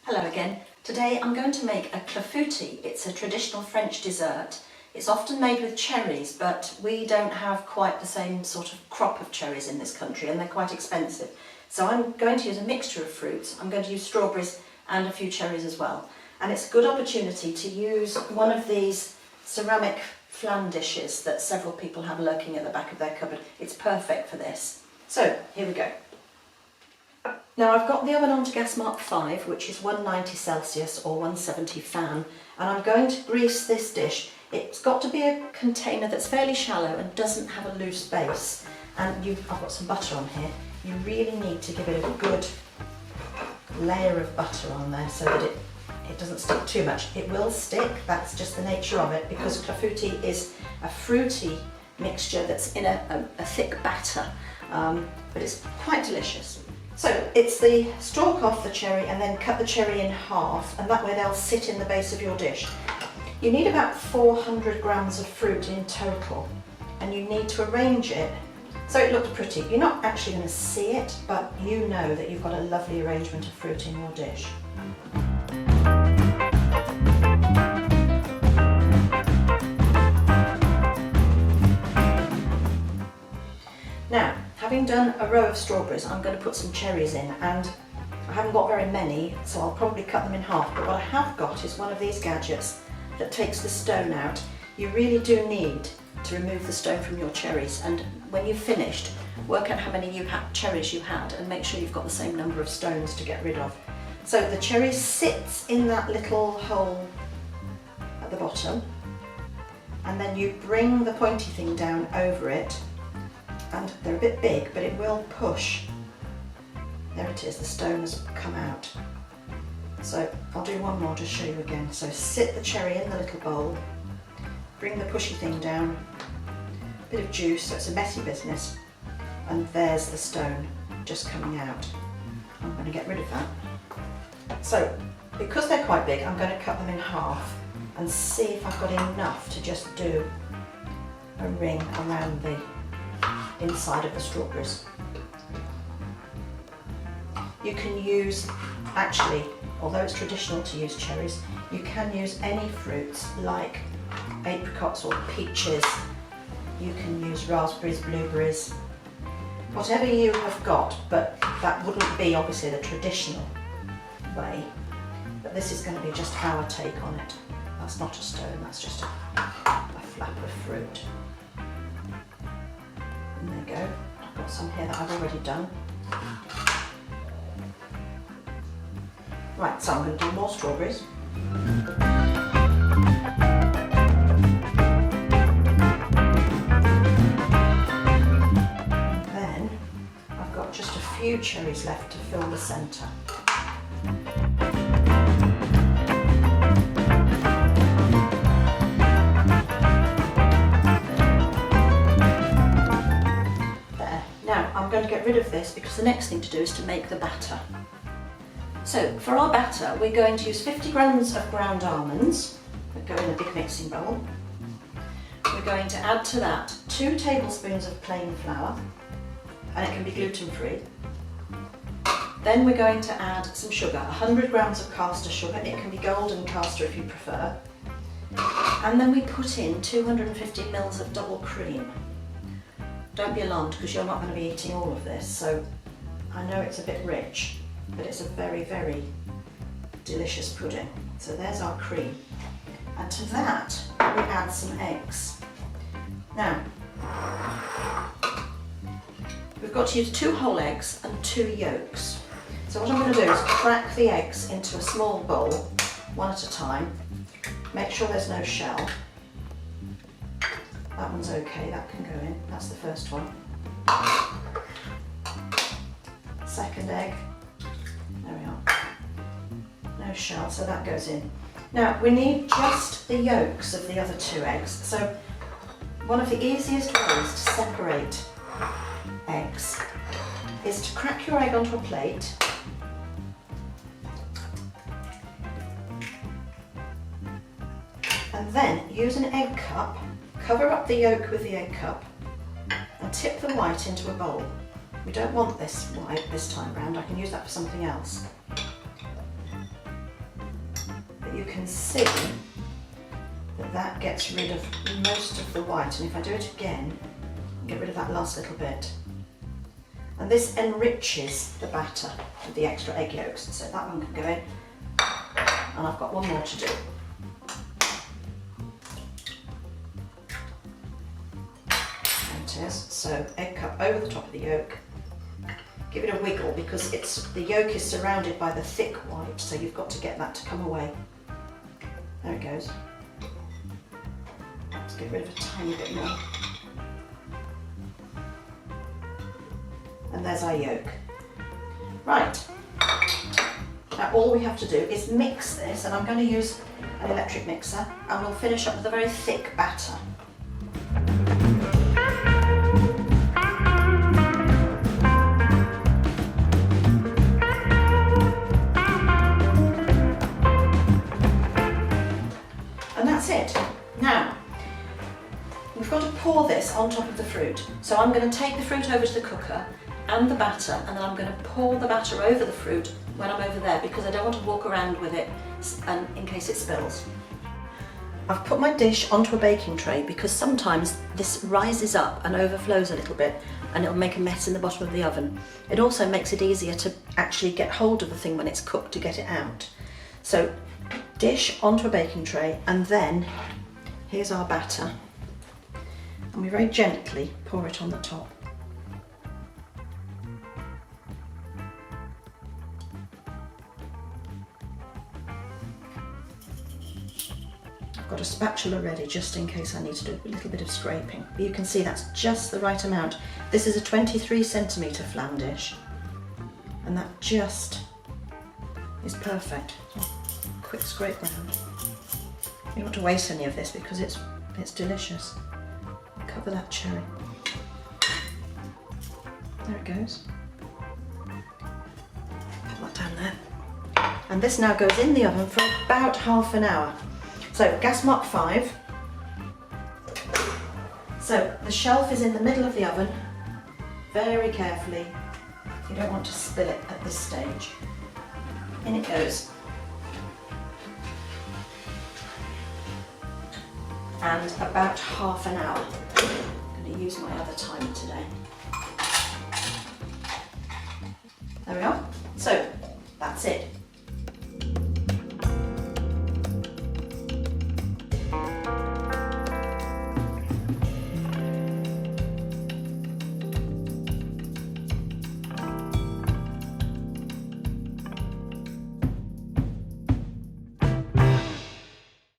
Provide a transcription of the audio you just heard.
Hello again. Today I'm going to make a clafoutis. It's a traditional French dessert. It's often made with cherries, but we don't have quite the same sort of crop of cherries in this country and they're quite expensive. So I'm going to use a mixture of fruits. I'm going to use strawberries and a few cherries as well. And it's a good opportunity to use one of these ceramic flan dishes that several people have lurking at the back of their cupboard. It's perfect for this. So here we go. Now I've got the oven on to gas mark 5, which is 190 Celsius or 170 fan, and I'm going to grease this dish. It's got to be a container that's fairly shallow and doesn't have a loose base. And I've got some butter on here. You really need to give it a good layer of butter on there so that it doesn't stick too much. It will stick, that's just the nature of it, because clafoutis is a fruity mixture that's in a thick batter, but it's quite delicious. So it's the stalk off the cherry and then cut the cherry in half, and that way they'll sit in the base of your dish. You need about 400 grams of fruit in total, and you need to arrange it so it looks pretty. You're not actually going to see it, but you know that you've got a lovely arrangement of fruit in your dish. Now, having done a row of strawberries, I'm going to put some cherries in, and I haven't got very many, so I'll probably cut them in half, but what I have got is one of these gadgets that takes the stone out. You really do need to remove the stone from your cherries, and when you've finished, work out how many cherries you had and make sure you've got the same number of stones to get rid of. So the cherry sits in that little hole at the bottom, and then you bring the pointy thing down over it, and they're a bit big, but it will push. There it is, the stone has come out. So I'll do one more to show you again. So sit the cherry in the little bowl, bring the pushy thing down, a bit of juice, so it's a messy business, and there's the stone just coming out. I'm going to get rid of that. So because they're quite big, I'm going to cut them in half and see if I've got enough to just do a ring around the inside of the strawberries. You can use, actually, although it's traditional to use cherries, you can use any fruits like apricots or peaches. You can use raspberries, blueberries, whatever you have got, but that wouldn't be obviously the traditional way. But this is going to be just our take on it. That's not a stone, that's just a flap of fruit. And there you go. I've got some here that I've already done. Right, so I'm going to do more strawberries. Then I've got just a few cherries left to fill the centre. I'm going to get rid of this because the next thing to do is to make the batter. So for our batter, we're going to use 50 grams of ground almonds that go in a big mixing bowl. We're going to add to that 2 tablespoons of plain flour, and it can be gluten-free. Then we're going to add some sugar, 100 grams of caster sugar. It can be golden caster if you prefer. And then we put in 250 mils of double cream. Don't be alarmed because you're not going to be eating all of this, so I know it's a bit rich, but it's a very, very delicious pudding. So there's our cream. And to that, we add some eggs. Now, we've got to use 2 whole eggs and 2 yolks. So what I'm going to do is crack the eggs into a small bowl, one at a time. Make sure there's no shell. That one's okay, that can go in. That's the first one. Second egg. There we are. No shell, so that goes in. Now, we need just the yolks of the other 2 eggs. So, one of the easiest ways to separate eggs is to crack your egg onto a plate. And then use an egg cup. Cover up the yolk with the egg cup and tip the white into a bowl. We don't want this white this time round, I can use that for something else. you can see that that gets rid of most of the white, and if I do it again, get rid of that last little bit. And this enriches the batter with the extra egg yolks, so that one can go in. And I've got one more to do. There it is. So egg cup over the top of the yolk. Give it a wiggle because the yolk is surrounded by the thick white, so you've got to get that to come away. There it goes. Let's get rid of a tiny bit more. And there's our yolk. Right. Now all we have to do is mix this, and I'm going to use an electric mixer, and we'll finish up with a very thick batter. And that's it. Now, we've got to pour this on top of the fruit. So I'm going to take the fruit over to the cooker and the batter, and then I'm going to pour the batter over the fruit when I'm over there, because I don't want to walk around with it and in case it spills. I've put my dish onto a baking tray because sometimes this rises up and overflows a little bit and it'll make a mess in the bottom of the oven. It also makes it easier to actually get hold of the thing when it's cooked to get it out. So dish onto a baking tray, and then here's our batter, and we very gently pour it on the top. I've got a spatula ready just in case I need to do a little bit of scraping. But you can see that's just the right amount. This is a 23cm flan dish, and that just is perfect. So, quick scrape round. You don't want to waste any of this because it's delicious. Cover that cherry. There it goes. Put that down there. And this now goes in the oven for about half an hour. So gas mark 5. So the shelf is in the middle of the oven. Very carefully. You don't want to spill it at this stage. In it goes. And about half an hour. I'm going to use my other timer today. There we are. So that's it.